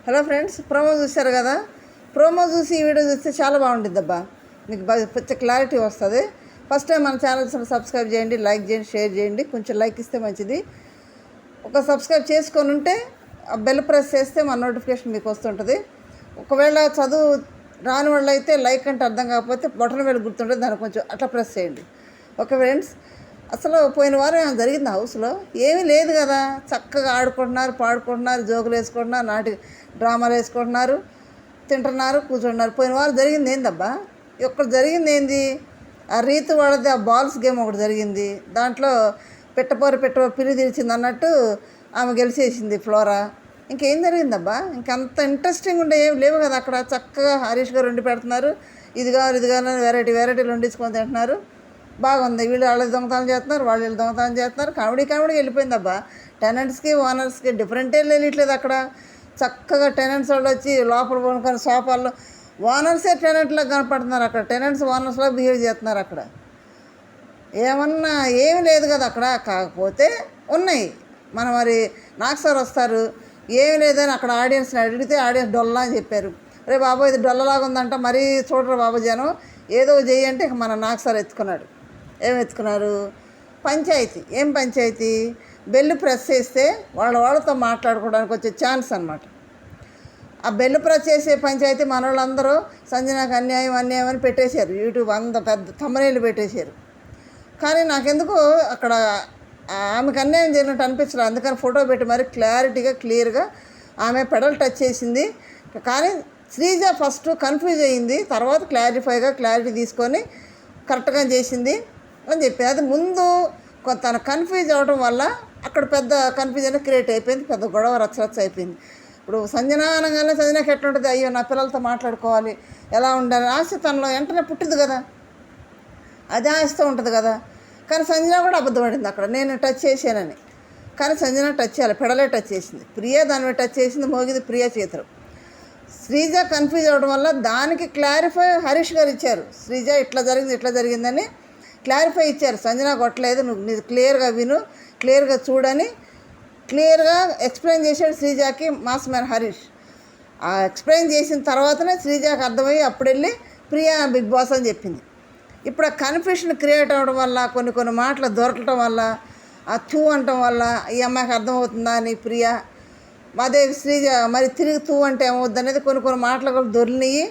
Hello friends, promo చూశారు కదా. Promo చూసి ఈ వీడియో చూస్తే చాలా బాగుంటుంది అబ్బా. మీకు కొంచెం క్లారిటీ వస్తుంది. ఫస్ట్ టైం మన ఛానల్ సబ్స్క్రైబ్ చేయండి, లైక్ చేయండి, షేర్ చేయండి. కొంచెం లైక్ ఇస్తే మంచిది. ఒక సబ్స్క్రైబ్ చేసుకొని ఉంటే ఆ బెల్ ప్రెస్ చేస్తే మన నోటిఫికేషన్ మీకు వస్తుంటుంది. ఒకవేళ చదువు రాని వాళ్ళు అయితే లైక్ అంటే అర్థం కాకపోతే బటన్ వేలు గుర్తుంటుంది, దాన్ని కొంచెం అట్లా ప్రెస్ చేయండి. ఓకే ఫ్రెండ్స్, అసలు పోయిన వారం ఏమైనా జరిగింది హౌస్లో? ఏమీ లేదు కదా. చక్కగా ఆడుకుంటున్నారు, పాడుకుంటున్నారు, జోకులు వేసుకుంటున్నారు, డ్రామాలు వేసుకుంటున్నారు, తింటున్నారు, కూర్చుంటున్నారు. పోయిన వారం జరిగింది ఏందబ్బా? ఇక్కడ జరిగింది ఏంది? ఆ రీతు వాళ్ళది ఆ బాల్స్ గేమ్ ఒకటి జరిగింది. దాంట్లో పెట్టపోరు పిల్లి తీర్చింది అన్నట్టు ఆమె గెలిచేసింది ఫ్లోరా. ఇంకేం జరిగిందబ్బా? ఇంకంత ఇంట్రెస్టింగ్ ఉండే ఏం లేవు కదా అక్కడ. చక్కగా హరీష్ గారు వండి పెడుతున్నారు, ఇది కావాలి వెరైటీలు వండించుకొని తింటున్నారు. బాగుంది. వీళ్ళు వాళ్ళకి దొంగతనం చేస్తున్నారు, వాళ్ళు దొంగతనం చేస్తున్నారు. కామెడీ వెళ్ళిపోయిందబ్బా. టెనెంట్స్కి ఓనర్స్కి డిఫరెంటే తెలియట్లేదు అక్కడ. చక్కగా టెనెంట్స్ వాళ్ళు వచ్చి లోపల కొనుక్కొని సోఫాల్లో ఓనర్సే టెనెంట్లకు కనపడుతున్నారు అక్కడ. టెనెంట్స్ ఓనర్స్లో బిహేవ్ చేస్తున్నారు అక్కడ. ఏమన్నా ఏమి లేదు కదా అక్కడ. కాకపోతే ఉన్నాయి. మరి నాకు సార్ వస్తారు, ఏమి లేదని అక్కడ ఆడియన్స్ని అడిగితే ఆడియన్స్ డొల్లా అని చెప్పారు. రే బాబు, ఇది డొల్లలాగా ఉందంట, మరీ చూడరు బాబు జనం, ఏదో చేయంటే ఇక మన నాకు సార్ ఎత్తుకున్నాడు. ఏం ఎత్తుకున్నారు? పంచాయతీ. ఏం పంచాయతీ? బెల్లు ప్రెస్ చేస్తే వాళ్ళతో మాట్లాడుకోవడానికి వచ్చే ఛాన్స్ అనమాట. ఆ బెల్లు ప్రెస్ చేసే పంచాయతీ మన వాళ్ళందరూ సంజనాకు అన్యాయం అని పెట్టేశారు. యూట్యూబ్ అంత పెద్ద తమ్మనేళ్ళు పెట్టేశారు. కానీ నాకెందుకు అక్కడ ఆమెకు అన్యాయం జరిగినట్టు అనిపించలేదు. అందుకని ఫోటో పెట్టి మరి క్లియర్గా ఆమె పెడల్ టచ్ చేసింది. కానీ శ్రీజ ఫస్ట్ కన్ఫ్యూజ్ అయ్యింది, తర్వాత క్లారిటీ తీసుకొని కరెక్ట్గా చేసింది అని చెప్పి. అది ముందు తన కన్ఫ్యూజ్ అవ్వడం వల్ల అక్కడ పెద్ద కన్ఫ్యూజన్ క్రియేట్ అయిపోయింది, పెద్ద గొడవ రచ్చ అయిపోయింది. ఇప్పుడు సంజన అనగానే సంజనకి ఎట్లుంటుంది, అయ్యో నా పిల్లలతో మాట్లాడుకోవాలి, ఎలా ఉండాలి ఆశ తనలో వెంటనే పుట్టింది కదా, అది ఆశతో ఉంటుంది కదా. కానీ సంజన కూడా అబద్ధపడింది అక్కడ, నేను టచ్ చేశానని. కానీ సంజన టచ్ చేయాలి, పెడలే టచ్ చేసింది. ప్రియా దాని మీద టచ్ చేసింది, మోగింది ప్రియా చేతులు. శ్రీజ కన్ఫ్యూజ్ అవ్వడం వల్ల దానికి క్లారిఫై హరీష్ గారు ఇచ్చారు. శ్రీజ ఇట్లా జరిగిందని క్లారిఫై ఇచ్చారు. సంజన కొట్టలేదు, నువ్వు క్లియర్గా విను, క్లియర్గా చూడని క్లియర్గా ఎక్స్ప్లెయిన్ చేశాడు శ్రీజాకి మాస్ మ్యాన్ హరీష్. ఆ ఎక్స్ప్లెయిన్ చేసిన తర్వాతనే శ్రీజాకి అర్థమయ్యి అప్పుడు వెళ్ళి ప్రియా బిగ్ బాస్ అని చెప్పింది. ఇప్పుడు ఆ కన్ఫ్యూషన్ క్రియేట్ అవ్వడం వల్ల, కొన్ని మాటలు దొరకటం వల్ల, ఆ తూ అంటం వల్ల ఈ అమ్మాయికి అర్థమవుతుందా అని ప్రియా, అదే శ్రీజ మరి తిరిగి తూ అంటే ఏమవుద్ది అనేది కొన్ని మాటలు కూడా దొరికినాయి.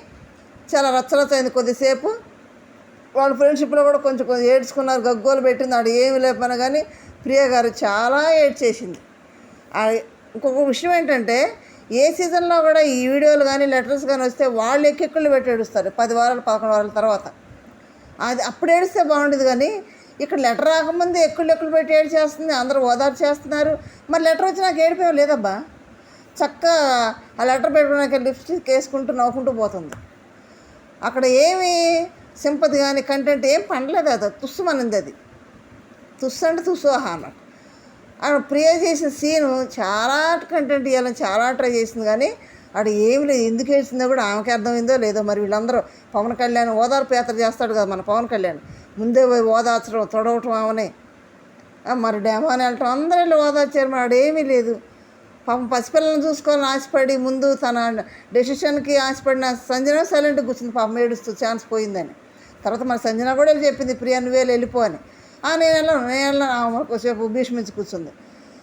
చాలా రచ్చరచ్చైంది కొద్దిసేపు. వాళ్ళ ఫ్రెండ్షిప్లో కూడా కొంచెం ఏడ్చుకున్నారు, గగ్గోలు పెట్టింది. ఆడు ఏమి లేపని కానీ ప్రియ గారు చాలా ఏడ్చేసింది. ఇంకొక విషయం ఏంటంటే, ఏ సీజన్లో కూడా ఈ వీడియోలు కానీ లెటర్స్ కానీ వస్తే వాళ్ళు ఎక్కెక్కుళ్ళు పెట్టి ఏడుస్తారు 10 వారాలు 11 వారాల తర్వాత. అది అప్పుడు ఏడిస్తే బాగుండేది. కానీ ఇక్కడ లెటర్ రాకముందు ఎక్కుళ్ళు పెట్టి ఏడ్చేస్తుంది, అందరూ ఓదార్పు చేస్తున్నారు. మరి లెటర్ వచ్చి నాకు ఏడిపోయావు లేదబ్బా. చక్కగా ఆ లెటర్ పెట్టుకున్నాక లిప్స్టిక్ వేసుకుంటూ నవ్వుకుంటూ పోతుంది. అక్కడ ఏమి సింపతి కానీ కంటెంట్ ఏం పండలేదు. అది తుస్సుమనింది. అది తుస్సు అంటే తుస్సుహా అన్నట్టు. అక్కడ ప్రియ చేసిన సీను చాలా కంటెంట్ ఇవ్వాలని చాలా ట్రై చేసింది. కానీ అక్కడ ఏమి లేదు. ఎందుకు వేసిందో కూడా ఆమెకి అర్థమైందో లేదో. మరి వీళ్ళందరూ పవన్ కళ్యాణ్ ఓదార్పు యాత్ర చేస్తాడు కదా మన పవన్ కళ్యాణ్, ముందే పోయి ఓదార్చడం, తొడవటం ఆమెనే. మరి డేమాని వెళ్ళటం, అందరూ వెళ్ళి ఓదార్చారు. మరి ఆడేమీ లేదు. పాపం పసిపిల్లలను చూసుకోవాలని ఆశపడి ముందు తన డెసిషన్కి ఆశపడిన సంజన సైలెంట్గా కూర్చుంది. పాపం ఏడుస్తూ ఛాన్స్ పోయిందని. తర్వాత మన సంజన కూడా వెళ్ళి చెప్పింది, ప్రియా నువ్వేళ్ళు వెళ్ళిపో అని. నేను వెళ్ళను కొద్దిసేపు భీష్మించి కూర్చుంది.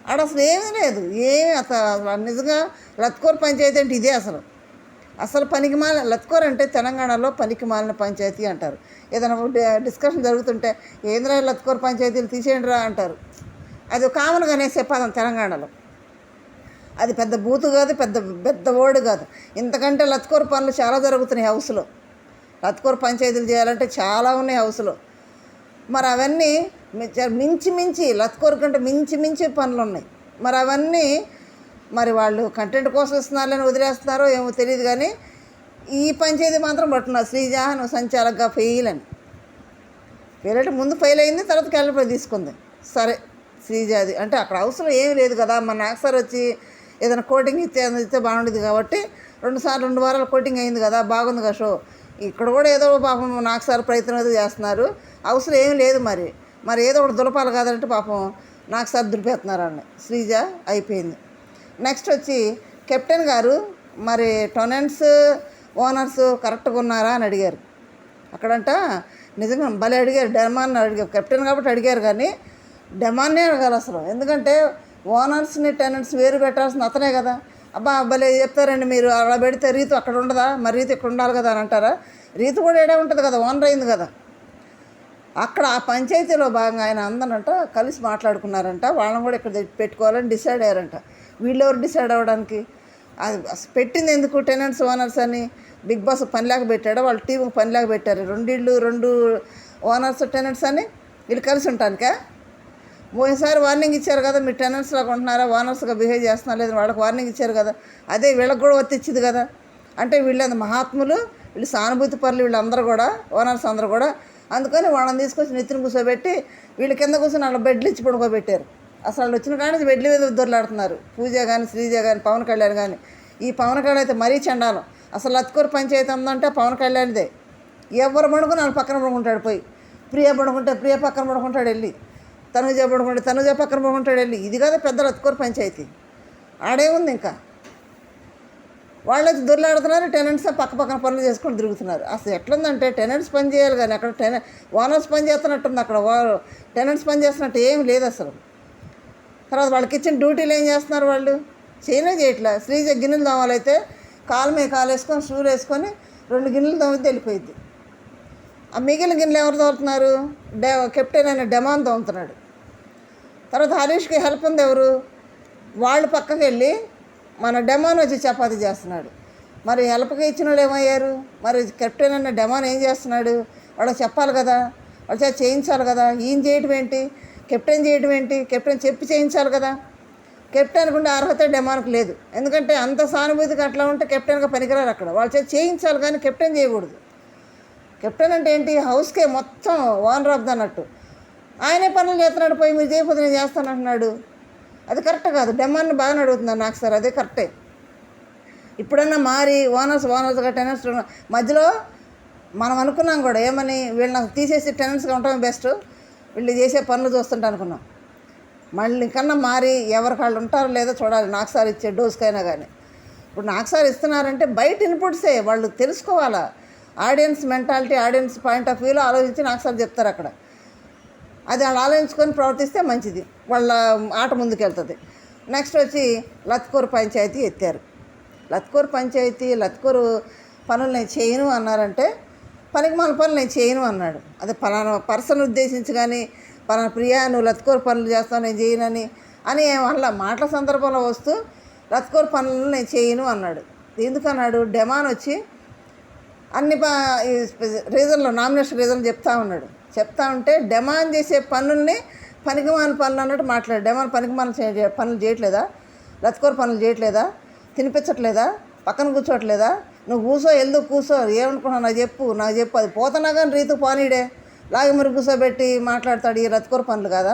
ఆడ అసలు ఏమీ లేదు. ఏమి అసలు నిజంగా లత్కోర్ పంచాయతీ అంటే ఇదే అసలు పనికిమాలిన. లత్కోర్ అంటే తెలంగాణలో పనికిమాలిన పంచాయతీ అంటారు. ఏదైనా డిస్కషన్ జరుగుతుంటే ఏంద్రా లత్కోర్ పంచాయతీలు తీసేయండిరా అంటారు. అది కామన్గా అనేసే పదం తెలంగాణలో. అది పెద్ద బూతు కాదు, పెద్ద వర్డ్ కాదు. ఇంతకంటే లత్కోర్ పనులు చాలా జరుగుతున్నాయి హౌస్లో. లత్కోర్ పంచాయతీలు చేయాలంటే చాలా ఉన్నాయి హౌస్లో. మరి అవన్నీ మించి లత్కోర్ కంటే మించి పనులు ఉన్నాయి. మరి అవన్నీ మరి వాళ్ళు కంటెంట్ కోసం ఇస్తున్నారని వదిలేస్తున్నారో ఏమో తెలియదు. కానీ ఈ పంచాయతీ మాత్రం పట్టున్నారు, శ్రీజ నువ్వు సంచాలకుగా ఫెయిల్ అని. ఫెయిల్ అంటే ముందు ఫెయిల్ అయింది, తర్వాత క్యాలిఫై తీసుకుంది. సరే శ్రీజ అది అంటే అక్కడ హౌస్లో ఏమీ లేదు కదా. మన నాకు సార్ వచ్చి ఏదైనా కోటింగ్ ఇస్తే బాగుండేది కాబట్టి 2 వారాలు కోటింగ్ అయింది కదా, బాగుంది కదా షో. ఇక్కడ కూడా ఏదో పాపం నాకు సార్ ప్రయత్నం ఏదో చేస్తున్నారు. హౌస్లో ఏమీ లేదు. మరి ఏదో ఒకటి దులపాలి కాదంటే పాపం నాకు సార్ దులిపేస్తున్నారు అన్న శ్రీజ అయిపోయింది. నెక్స్ట్ వచ్చి కెప్టెన్ గారు మరి టెనెంట్స్ ఓనర్స్ కరెక్ట్గా ఉన్నారా అని అడిగారు. అక్కడంట నిజంగా భలే అడిగారు, డెమాన్ అడిగారు. కెప్టెన్ కాబట్టి అడిగారు, కానీ డెమాన్నే అడగాలి అసలు. ఎందుకంటే ఓనర్స్ని టెనెంట్స్ వేరు పెట్టాల్సింది అతనే కదా. అబ్బా భలే చెప్తారండి మీరు, అలా పెడితే రీతు అక్కడ ఉండదా, మరి రీతు ఇక్కడ ఉండాలి కదా అని అంటారా? రీతు కూడా ఏడే ఉంటుంది కదా, ఓనర్ అయింది కదా. అక్కడ ఆ పంచాయతీలో భాగంగా ఆయన అందరంట కలిసి మాట్లాడుకున్నారంట, వాళ్ళని కూడా ఇక్కడ పెట్టుకోవాలని డిసైడ్ అయ్యారంట. వీళ్ళెవరు డిసైడ్ అవ్వడానికి? అది పెట్టింది ఎందుకు? టెనెంట్స్ ఓనర్స్ అని బిగ్ బాస్ పనిలాగా పెట్టాడు, వాళ్ళ టీంకి పనిలాగా పెట్టారు. రెండు ఓనర్స్ టెనెంట్స్ అని వీళ్ళు కలిసి ఉంటానికా? పోయినసారి వార్నింగ్ ఇచ్చారు కదా, మీరు టెనెంట్స్ లాగా ఉంటున్నారా, ఓనర్స్గా బిహేవ్ చేస్తున్నారు లేదని వాళ్ళకి వార్నింగ్ ఇచ్చారు కదా. అదే వీళ్ళకి కూడా వర్తించింది కదా. అంటే వీళ్ళంత మహాత్ములు, వీళ్ళు సానుభూతి పరులు, వీళ్ళందరూ కూడా ఓనర్స్ అందరూ కూడా. అందుకని వాళ్ళని తీసుకొచ్చి నెత్తిన కూర్చోబెట్టి వీళ్ళ కింద కూర్చొని వాళ్ళ బెడ్లు ఇచ్చి పడుకోబెట్టారు. అసలు వాళ్ళు వచ్చిన కానీ బెడ్ల మీద దొరలాడుతున్నారు. పూజ కానీ, శ్రీజ కానీ, పవన్ కళ్యాణ్ కానీ. ఈ పవన్ కళ్యాణ్ అయితే మరీ చండాలం. అసలు లత్కూరు పంచాయతీ ఉందంటే పవన్ కళ్యాణ్దే. ఎవరు పడుకుని వాళ్ళ పక్కన పడుకుంటాడు పోయి. ప్రియ పడుకుంటే ప్రియ పక్కన పడుకుంటాడు వెళ్ళి, తనుజ పడుకుంటే తనుజ పక్కన పడుకుంటాడు వెళ్ళి. ఇది కదా పెద్ద లత్కూరు పంచాయతీ. ఆడే ఉంది. ఇంకా వాళ్ళు వచ్చి దొరలాడుతున్నారు, టెనెంట్స్ పక్కన పనులు చేసుకొని తిరుగుతున్నారు. అసలు ఎట్లుందంటే టెనెంట్స్ పని చేయాలి కానీ అక్కడ ఓనర్స్ పని చేస్తున్నట్టుంది. అక్కడ టెనెంట్స్ పని చేస్తున్నట్టు ఏం లేదు అసలు. తర్వాత వాళ్ళకి ఇచ్చిన డ్యూటీలు ఏం చేస్తున్నారు వాళ్ళు? చేయట్లా. శ్రీజ గిన్నెలు తోమాలైతే కాలు మీద కాలు వేసుకొని షూలు వేసుకొని 2 గిన్నెలు తోమితే వెళ్ళిపోయింది. ఆ మిగిలిన గిన్నెలు ఎవరు తోముతున్నారు? కెప్టెన్ అయిన డెమాన్ తోముతున్నాడు. తర్వాత హరీష్కి హెల్ప్ ఉంది ఎవరు? వాళ్ళు పక్కకి వెళ్ళి మన డెమాన్ వచ్చి చపాతీ చేస్తున్నాడు. మరి హెల్ప్గా ఇచ్చిన వాళ్ళు ఏమయ్యారు? మరి కెప్టెన్ అన్న డెమాన్ ఏం చేస్తున్నాడు? వాళ్ళకి చెప్పాలి కదా, వాళ్ళ చేత చేయించాలి కదా. ఈయన చేయటం ఏంటి? కెప్టెన్ చేయటం ఏంటి? కెప్టెన్ చెప్పి చేయించాలి కదా. కెప్టెన్కి ఉండే అర్హత డెమాన్కి లేదు. ఎందుకంటే అంత సానుభూతికి అట్లా ఉంటే కెప్టెన్గా పనికిరారు అక్కడ. వాళ్ళ చేత చేయించాలి కానీ కెప్టెన్ చేయకూడదు. కెప్టెన్ అంటే ఏంటి? హౌస్కే మొత్తం ఓనర్ ఆఫ్ అన్నట్టు. ఆయనే పనులు చేస్తున్నాడు, పోయి మీరు చేయకపోతే నేను చేస్తానంటున్నాడు. అది కరెక్ట్ కాదు. డెమాన్ని బాగానే అడుగుతున్నాను నాకు సార్, అదే కరెక్టే. ఇప్పుడన్నా మారి ఓనర్స్గా టెనెంట్స్ మధ్యలో మనం అనుకున్నాం కూడా ఏమని, వీళ్ళని తీసేసి టెనెంట్స్గా ఉండటమే బెస్ట్, వీళ్ళు చేసే పనులు చూస్తుంటే అనుకున్నాం. మళ్ళీ కన్నా మారి ఎవరికి వాళ్ళు ఉంటారో లేదో చూడాలి. నాకు సార్ ఇచ్చే డోస్కైనా కానీ. ఇప్పుడు నాకు సార్ ఇస్తున్నారంటే బయట ఇన్పుట్సే వాళ్ళు తెలుసుకోవాలా. Audience mentality, audience point of వ్యూలో ఆలోచించి నాకు సార్ చెప్తారు అక్కడ. అది వాళ్ళు ఆలోచించుకొని ప్రవర్తిస్తే మంచిది, వాళ్ళ ఆట ముందుకెళ్తుంది. నెక్స్ట్ వచ్చి లత్కూరు పంచాయతీ ఎత్తారు. లత్కూరు పంచాయతీ లత్కూరు పనులు నేను చేయను అన్నారంటే పనికిమాల పనులు నేను చేయను అన్నాడు. అది పలానా పర్సన్ ఉద్దేశించి కానీ పలానా ప్రియా నువ్వు లత్కూరు పనులు చేస్తావు నేను చేయనని అని వల్ల మాటల సందర్భంలో వస్తూ లత్కూరు పనులను నేను చేయను అన్నాడు. ఎందుకన్నాడు? డెమాన్ వచ్చి అన్ని రీజన్లో నామినేషన్ రీజన్ చెప్తా ఉన్నాడు. చెప్తా ఉంటే డెమాన్ చేసే పనుల్ని పనికిమాల పనులు అన్నట్టు మాట్లాడు. డెమాన్ పనికిమాల పనులు చేయట్లేదా? లత్కూరు పనులు చేయట్లేదా? తినిపించట్లేదా? పక్కన కూర్చోట్లేదా? నువ్వు కూర్చో, ఎందుకు కూర్చో, ఏమనుకున్నావు నాకు చెప్పు. అది పోతున్నా కానీ రీతు పానీడే లాగి మరి కూర్చోబెట్టి మాట్లాడతాడు. ఈ లత్కూరు పనులు కదా.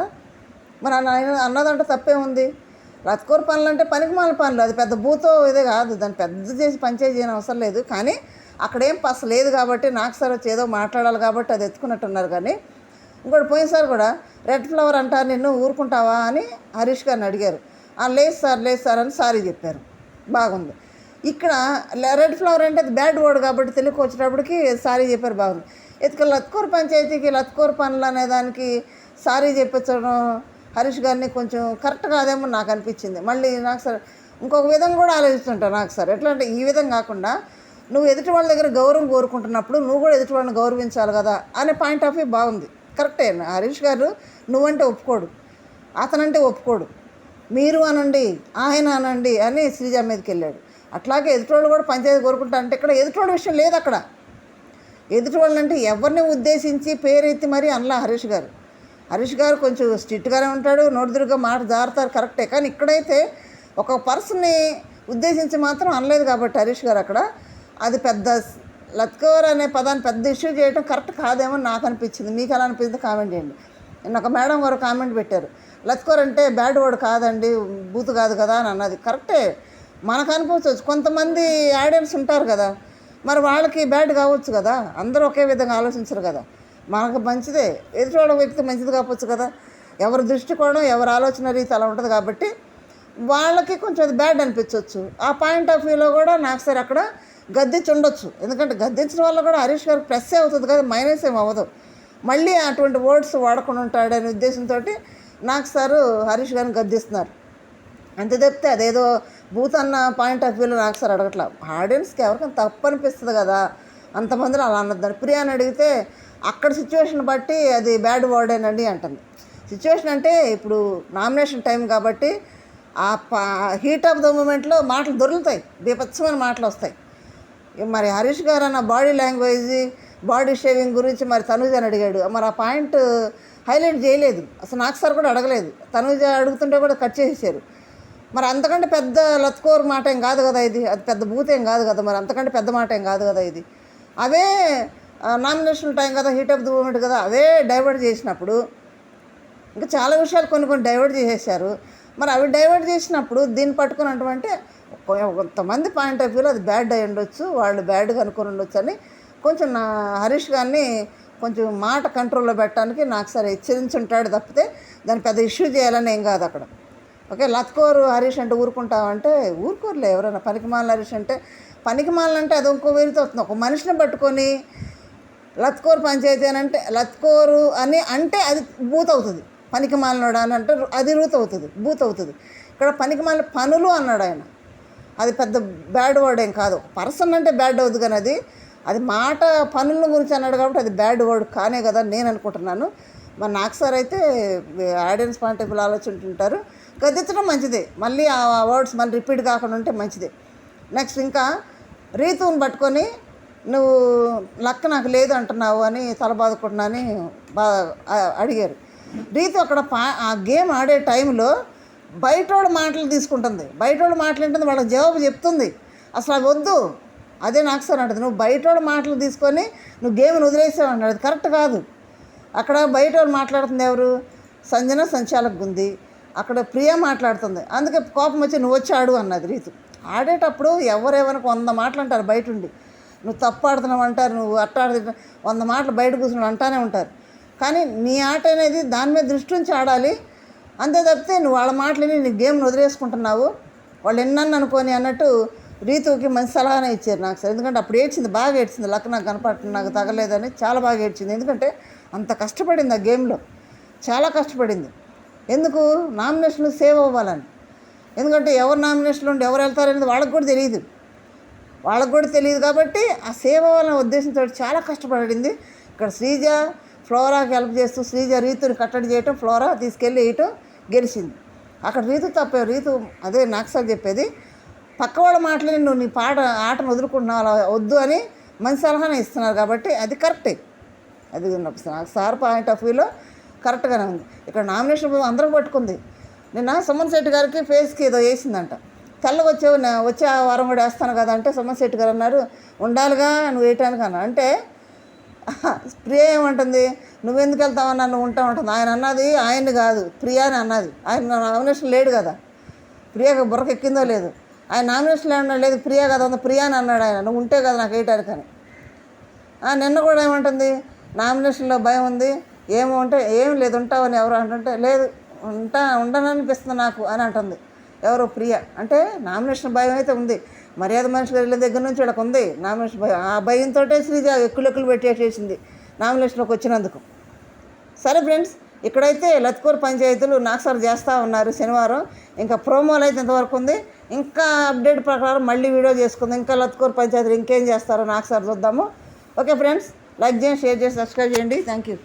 మరి ఆయన అన్నదంటే తప్పే ఉంది. లత్కూరు పనులు అంటే పనికిమాల పనులు, అది పెద్ద భూతో ఇదే కాదు. దాన్ని పెద్ద చేసి పంచాయతీ చేయని అవసరం లేదు. కానీ అక్కడేం పస లేదు కాబట్టి నాకు సార్ వచ్చి ఏదో మాట్లాడాలి కాబట్టి అది ఎత్తుకున్నట్టున్నారు. కానీ ఇంకోటి పోయినసారి కూడా రెడ్ ఫ్లవర్ అంటారు, నిన్ను ఊరుకుంటావా అని హరీష్ గారిని అడిగారు. లేదు సార్ అని సారీ చెప్పారు. బాగుంది. ఇక్కడ రెడ్ ఫ్లవర్ అంటే అది బ్యాడ్ వర్డ్ కాబట్టి తెలుగుకి వచ్చేటప్పటికి సారీ చెప్పారు. బాగుంది. ఇక లత్కూరు పంచాయతీకి లత్కూరు పనులు అనే దానికి సారీ చెప్పించడం హరీష్ గారిని కొంచెం కరెక్ట్ కాదేమో నాకు అనిపించింది. మళ్ళీ నాకు సార్ ఇంకొక విధంగా కూడా ఆలోచిస్తుంటాను. నాకు సార్ ఎట్లా అంటే, ఈ విధంగా కాకుండా నువ్వు ఎదుటి వాళ్ళ దగ్గర గౌరవం కోరుకుంటున్నప్పుడు నువ్వు కూడా ఎదుటి వాళ్ళని గౌరవించాలి కదా అనే పాయింట్ ఆఫ్ వ్యూ బాగుంది. కరెక్టే. హరీష్ గారు నువ్వంటే ఒప్పుకోడు, అతనంటే ఒప్పుకోడు. మీరు అనండి, ఆయన అనండి అని శ్రీజ మీదకి వెళ్ళాడు. అట్లాగే ఎదుటివాళ్ళు కూడా పంచాయతీ కోరుకుంటా అంటే ఇక్కడ ఎదుటివాళ్ళ విషయం లేదు. అక్కడ ఎదుటివాళ్ళు అంటే ఎవరిని ఉద్దేశించి పేరెత్తి మరీ అనలా హరీష్ గారు కొంచెం స్ట్రిక్ట్గానే ఉంటాడు, నోటిదురుగా మాట జారుతారు, కరెక్టే. కానీ ఇక్కడైతే ఒక పర్సన్ని ఉద్దేశించి మాత్రం అనలేదు కాబట్టి హరీష్ గారు అక్కడ అది పెద్ద లత్కూర్ అనే పదాన్ని పెద్ద ఇష్యూ చేయడం కరెక్ట్ కాదేమో నాకు అనిపించింది. మీకు ఎలా అనిపించింది కామెంట్ చేయండి. నిన్న ఒక మేడం గారు కామెంట్ పెట్టారు, లత్కూర్ అంటే బ్యాడ్ వర్డ్ కాదండి, బూత్ కాదు కదా అని అన్నది. కరెక్టే, మనకు అనిపించవచ్చు. కొంతమంది ఆడియన్స్ ఉంటారు కదా, మరి వాళ్ళకి బ్యాడ్ కావచ్చు కదా. అందరూ ఒకే విధంగా ఆలోచించరు కదా. మనకు మంచిదే, ఎదుటివాళ్ళ వ్యక్తి మంచిది కావచ్చు కదా. ఎవరి దృష్టికోణం ఎవరి ఆలోచన రీతి అలా ఉంటుంది కాబట్టి వాళ్ళకి కొంచెం అది బ్యాడ్ అనిపించవచ్చు. ఆ పాయింట్ ఆఫ్ వ్యూలో కూడా నాకు సార్ అక్కడ గద్దించి ఉండొచ్చు. ఎందుకంటే గద్దించడం వల్ల కూడా హరీష్ గారికి ప్లస్ అవుతుంది కదా, మైనస్ ఏమి అవ్వదు. మళ్ళీ అటువంటి వర్డ్స్ వాడకుండా ఉంటాడనే ఉద్దేశంతో నాకు సారు హరీష్ గారిని గద్దిస్తున్నారు. అంతే తప్పితే అదేదో బూత్ అన్న పాయింట్ ఆఫ్ వ్యూలో నాకు సార్ అడగట్లా. ఆడియన్స్కి ఎవరికైనా తప్పు అనిపిస్తుంది కదా, అంతమందిని అలా అన్నదాన్ని. ప్రియాని అడిగితే అక్కడ సిచ్యువేషన్ బట్టి అది బ్యాడ్ వర్డేనండి అంటుంది. సిచ్యువేషన్ అంటే ఇప్పుడు నామినేషన్ టైం కాబట్టి ఆ హీట్ ఆఫ్ ద మూమెంట్లో మాటలు దొరుకుతాయి, బీభత్సమైన మాటలు వస్తాయి. మరి హరీష్ గారు అన్న బాడీ లాంగ్వేజ్, బాడీ షేవింగ్ గురించి మరి తనూజ అని అడిగాడు. మరి ఆ పాయింట్ హైలైట్ చేయలేదు అసలు. నాకు సార్ కూడా అడగలేదు. తనూజ అడుగుతుంటే కూడా కట్ చేసేసారు. మరి అంతకంటే పెద్ద లత్కోర్ మాట ఏం కాదు కదా ఇది, అది పెద్ద బూత్ ఏం కాదు కదా, మరి అంతకంటే పెద్ద మాట ఏం కాదు కదా ఇది. అవే నామినేషన్ టైం కదా, హీట్ ఆఫ్ ది మూమెంట్ కదా, అవే డైవర్ట్ చేసినప్పుడు ఇంకా చాలా విషయాలు కొన్ని డైవర్ట్ చేసేసారు. మరి అవి డైవర్ట్ చేసినప్పుడు దీన్ని పట్టుకున్నటువంటి కొంతమంది పాయింట్ ఆఫ్ వ్యూలో అది బ్యాడ్ అయి ఉండొచ్చు, వాళ్ళు బ్యాడ్గా అనుకుని ఉండొచ్చు అని కొంచెం హరీష్ గారిని కొంచెం మాట కంట్రోల్లో పెట్టడానికి నాకు సరే హెచ్చరించుంటాడు తప్పితే దాన్ని పెద్ద ఇష్యూ చేయాలని ఏం కాదు అక్కడ. ఓకే, లత్కోరు హరీష్ అంటే ఊరుకుంటామంటే ఊరుకోరులే ఎవరైనా. పనికిమాలిన హరీష్ అంటే పనికిమాలంటే అది ఇంకో వేరుతో వస్తుంది. ఒక మనిషిని పట్టుకొని లత్కోరు పంచాయతీ అని అంటే లత్కోరు అని అంటే అది బూత్ అవుతుంది. పనికిమాలినోడు అని అంటే అది రూత్ అవుతుంది, బూత్ అవుతుంది. ఇక్కడ పనికిమాలిన పనులు అన్నాడు ఆయన, అది పెద్ద బ్యాడ్ వర్డ్ ఏం కాదు. పర్సన్ అంటే బ్యాడ్ అవుతుంది కానీ అది మాట పనుల గురించి అన్నాడు కాబట్టి అది బ్యాడ్ వర్డ్ కానే కదా నేను అనుకుంటున్నాను. మరి నాకు సార్ అయితే ఆడియన్స్ పాయింట్ ఆఫ్ వ్యూలో ఆలోచింటుంటారు. గద్దించడం మంచిదే, మళ్ళీ ఆ వర్డ్స్ మళ్ళీ రిపీట్ కాకుండా ఉంటే మంచిదే. నెక్స్ట్ ఇంకా రీతుని పట్టుకొని నువ్వు లక్క నాకు లేదు అంటున్నావు అని తల బాదుకుంటున్నాని అడిగారు. రీతు అక్కడ ఆ గేమ్ ఆడే టైంలో బయటోడు మాటలు తీసుకుంటుంది, బయటోడు మాటలు ఏంటుంది, వాళ్ళకి జవాబు చెప్తుంది. అసలు అవి వద్దు, అదే నాకు సార్ అంటుంది. నువ్వు బయటోడు మాటలు తీసుకొని నువ్వు గేమ్ని వదిలేసావు అన్నాడు, అది కరెక్ట్ కాదు. అక్కడ బయటోడు మాట్లాడుతుంది ఎవరు, సంజన సంచాలక్ ఉంది, అక్కడ ప్రియా మాట్లాడుతుంది. అందుకే కోపం వచ్చి నువ్వు వచ్చి ఆడు అన్నది రీతు. ఆడేటప్పుడు ఎవరెవరికి 100 మాటలు అంటారు బయట ఉండి, నువ్వు తప్పు ఆడుతున్నావు అంటారు, నువ్వు అట్టాడు 100 మాటలు బయట కూర్చుని అంటానే ఉంటారు. కానీ నీ ఆట అనేది దాని మీద దృష్టి ఉంచి ఆడాలి. అంతే తప్పితే నువ్వు వాళ్ళ మాటలని నీ గేమ్ని వదిలేసుకుంటున్నావు, వాళ్ళు ఎన్నన్ను అనుకొని అన్నట్టు రీతుకి మంచి సలహానే ఇచ్చారు నాకు సార్. ఎందుకంటే అప్పుడు ఏడ్చింది, బాగా ఏడ్చింది. లక్ నాకు కనపడుతుంది, నాకు తగలేదని చాలా బాగా ఏడ్చింది. ఎందుకంటే అంత కష్టపడింది ఆ గేమ్లో, చాలా కష్టపడింది. ఎందుకు, నామినేషన్లు సేవ్ అవ్వాలని. ఎందుకంటే ఎవరు నామినేషన్లు ఉండి ఎవరు వెళ్తారనేది వాళ్ళకి కూడా తెలియదు కాబట్టి ఆ సేవ్ అవ్వాలనే ఉద్దేశంతో చాలా కష్టపడింది. ఇక్కడ శ్రీజ ఫ్లోరాకి హెల్ప్ చేస్తూ శ్రీజ రీతుని కట్టడి చేయటం, ఫ్లోరా తీసుకెళ్ళి వేయటం, గెలిచింది. అక్కడ రీతు తప్పే. రీతు అదే నాకు సార్ చెప్పేది, పక్కవాళ్ళ మాటలని నువ్వు నీ ఆటను వదులుకుంటున్నావు, అలా వద్దు అని మంచి సలహానే ఇస్తున్నారు కాబట్టి అది కరెక్టే. అది నాకు సార్ పాయింట్ ఆఫ్ వ్యూలో కరెక్ట్గానే ఉంది. ఇక్కడ నామినేషన్ అందరికి పట్టుకుంది. నిన్న సుమన్ శెట్టి గారికి ఫేస్కి ఏదో వేసిందంట, తెల్లగా వచ్చే వారం కూడా వేస్తాను కదా అంటే సుమన్ శెట్టి గారు అన్నారు ఉండాలిగా నువ్వు వేయటానికి అన్నా. అంటే ప్రియ ఏమంటుంది, నువ్వెందుకు వెళ్తావన్నా, నువ్వు ఉంటా ఉంటుంది. ఆయన అన్నది ఆయన్ని కాదు, ప్రియాని అన్నది. ఆయన నామినేషన్ లేడు కదా, ప్రియకి బుర్రకెక్కిందో లేదు. ఆయన నామినేషన్లో ఏమన్నా లేదు, ప్రియా కదా ఉంది, ప్రియాని అన్నాడు ఆయన, నువ్వు ఉంటే కదా నాకు వేయటానికని. నిన్న కూడా ఏమంటుంది, నామినేషన్లో భయం ఉంది, ఏమో అంటే ఏం లేదు ఉంటావని ఎవరు అంటుంటే లేదు ఉండననిపిస్తుంది నాకు అని అంటుంది ఎవరో ప్రియ. అంటే నామినేషన్ భయం అయితే ఉంది, మర్యాద మనిషి వెళ్ళే దగ్గర నుంచి వీళ్ళకి ఉంది నామినేషన్ భయం. ఆ భయంతో శ్రీజ ఎక్కులు పెట్టేసేసింది నామినేషన్లోకి వచ్చినందుకు. సరే ఫ్రెండ్స్, ఇక్కడైతే లత్కూర్ పంచాయతీలు నాకు సార్ చేస్తూ ఉన్నారు శనివారం. ఇంకా ప్రోమోలు అయితే ఇంతవరకు ఉంది. ఇంకా అప్డేట్ ప్రకారం మళ్ళీ వీడియో చేసుకుందాం. ఇంకా లత్కూర్ పంచాయతీలు ఇంకేం చేస్తారో నాకు సార్ చూద్దాము. ఓకే ఫ్రెండ్స్, లైక్ చేయండి, షేర్ చేసి సబ్స్క్రైబ్ చేయండి. Thank you.